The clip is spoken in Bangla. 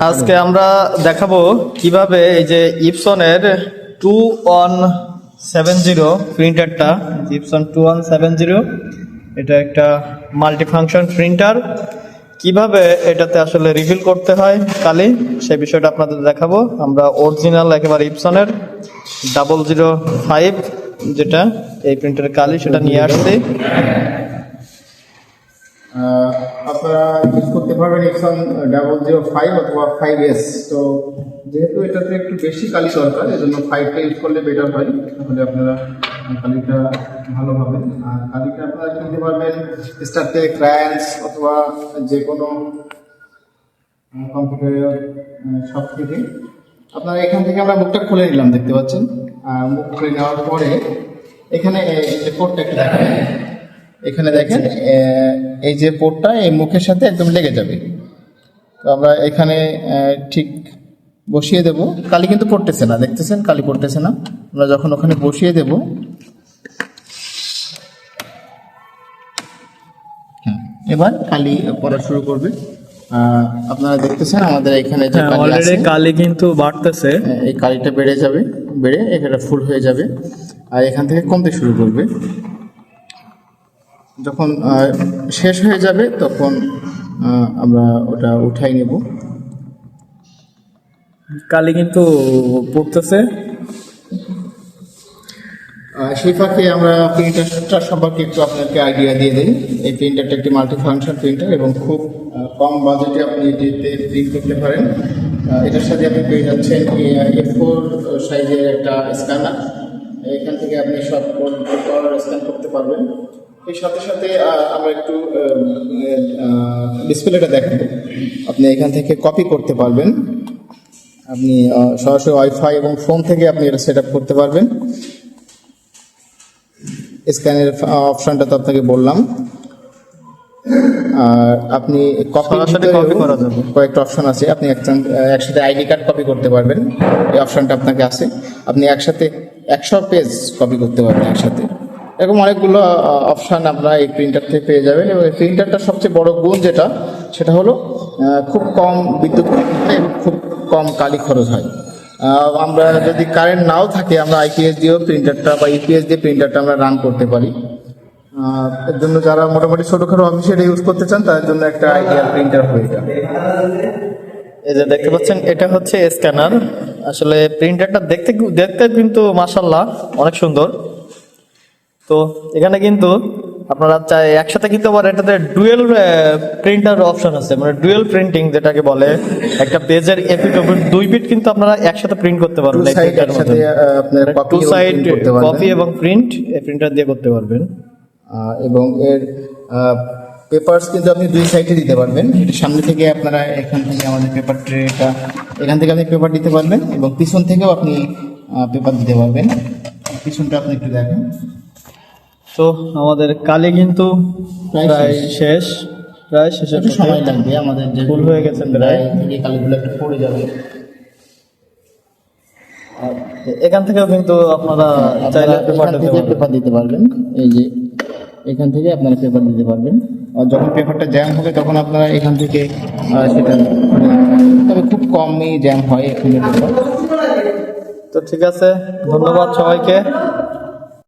আজকে আমরা দেখাবো কিভাবে এই যে ইপসনের 2170 প্রিন্টারটা, ইপসন 2170, এটা একটা মাল্টিফাংশন প্রিন্টার, কিভাবে এটাতে আসলে রিফিল করতে হয় কালি, সেই বিষয়টা আপনাদের দেখাবো। আমরা অরিজিনাল একেবারে ইপসনের 005 যেটা এই প্রিন্টারের কালি, সেটা নিয়ে আসছি। আপনারা ইউজ করতে পারবেন ইপসন 005 অথবা 5S। তো যেহেতু এটাতে একটু বেশি কালি দরকার, এজন্য 5টা ইউজ করলে বেটার হয়, তাহলে আপনারা কালিটা ভালো হবে। আর কালিটা আপনারা কিনতে পারবেন স্টারটেক, রায়ান্স অথবা যে কোনো কম্পিউটার শপ থেকে। আপনারা এখান থেকে আমরা মুখটা খুলে নিলাম, দেখতে পাচ্ছেন। আর মুখ খুলে নেওয়ার পরে এখানে যে পোর্টটা একটা দেখেন, এখানে দেখেন এই যে পোর্টটা এই মুখের সাথে একদম লেগে যাবে। তো আমরা এখানে ঠিক বসিয়ে দেব। কালি কিন্তু পড়তেছে না, দেখতেছেন কালি পড়তেছে না। আমরা যখন ওখানে বসিয়ে দেব, হ্যাঁ, এবার কালি পড়া শুরু করবে। আপনারা দেখতেছেন আমাদের এখানে যে কালি কিন্তু বাড়তেছে, এই কালিটা বেড়ে যাবে, বেড়ে এখানে ফুল হয়ে যাবে আর এখান থেকে কমতে শুরু করবে। যখন শেষ হয়ে যাবে তখন আমরা ওটা উঠাই নেব। কালি কিন্তু পড়তেছে। সেই ফাঁকে আমরা প্রিন্টারটা সম্পর্কে একটু আপনাকে আইডিয়া দিয়ে দিই। এই প্রিন্টারটা একটি মাল্টিফাংশন প্রিন্টার এবং খুব কম বাজেটে আপনি এটিতে প্রিন্ট করতে পারেন। এটার সাথে আপনি পেয়ে যাচ্ছেন A4 সাইজের একটা স্ক্যানার। এখান থেকে আপনি সব স্ক্যান করতে পারবেন। এর সাথে সাথে আমরা একটু ডিসপ্লেটা দেখেন। আপনি এখান থেকে কপি করতে পারবেন। আপনি সরাসরি ওয়াইফাই এবং ফোন থেকে আপনি এটা সেট আপ করতে পারবেন। স্ক্যানের অপশনটা তো আপনাকে বললাম। আর আপনি কপি করা যাবে, কয়েকটা অপশন আছে। আপনি একসাথে আইডি কার্ড কপি করতে পারবেন, এই অপশনটা আপনাকে আছে। আপনি একসাথে 100 পেজ কপি করতে পারবেন একসাথে। এরকম অনেকগুলো অপশান আপনারা এই প্রিন্টার থেকে পেয়ে যাবেন। এবং এই প্রিন্টারটার সবচেয়ে বড় গুণ সেটা হলো খুব কম বিদ্যুৎ এবং খুব কম কালি খরচ হয়। আমরা যদি কারেন্ট নাও থাকে, আমরা আইপিএস দিয়েও প্রিন্টারটা বা ইউপিএস দিয়ে প্রিন্টারটা আমরা রান করতে পারি। এর জন্য যারা মোটামুটি ছোটোখাটো অফিসে ইউজ করতে চান, তাদের জন্য একটা আইডিয়াল প্রিন্টার হয়ে যাবে। এই যে দেখতে পাচ্ছেন, এটা হচ্ছে স্ক্যানার। আসলে প্রিন্টারটা দেখতে কিন্তু মাশাআল্লাহ অনেক সুন্দর। তো এখানে কিন্তু আপনারা চাই একসাথে কিন্তু আবার এটাতে ডুয়েল প্রিন্টার অপশন আছে, মানে ডুয়েল প্রিন্টিং যেটাকে বলে। একটা পেজের এপিট ওপিট 2 বিট কিন্তু আপনারা একসাথে প্রিন্ট করতে পারবেন। টু সাইড কপি এবং প্রিন্ট এই প্রিন্টার দিয়ে করতে পারবেন। এবং এর পেপারস কিন্তু আপনি 2 সাইডে দিতে পারবেন। এটা সামনে থেকে আপনারা এখান থেকে আমাদের পেপার ট্রেটা, এখান থেকে আপনি পেপার দিতে পারবেন এবং পিছন থেকেও আপনি পেপার দিতে পারবেন। পিছনটা আপনি একটু দেখেন। তো আমাদের কালি কিন্তু প্রায় শেষ, প্রায় শেষের সময় লাগবে। আমাদের যে ফুল হয়ে গেছে প্রায়, থেকে কালিগুলো একটু পড়ে যাবে। এখান থেকেও কিন্তু আপনারা চাইলে পেপার দিতে পারবেন। এই যে এখান থেকে আপনারা পেপার দিতে পারবেন। আর যখন পেপারটা জ্যাম হবে তখন আপনারা এখান থেকে সেটা, তবে খুব কমই জ্যাম হয় এখানে পেপার। তো ঠিক আছে, ধন্যবাদ সবাইকে।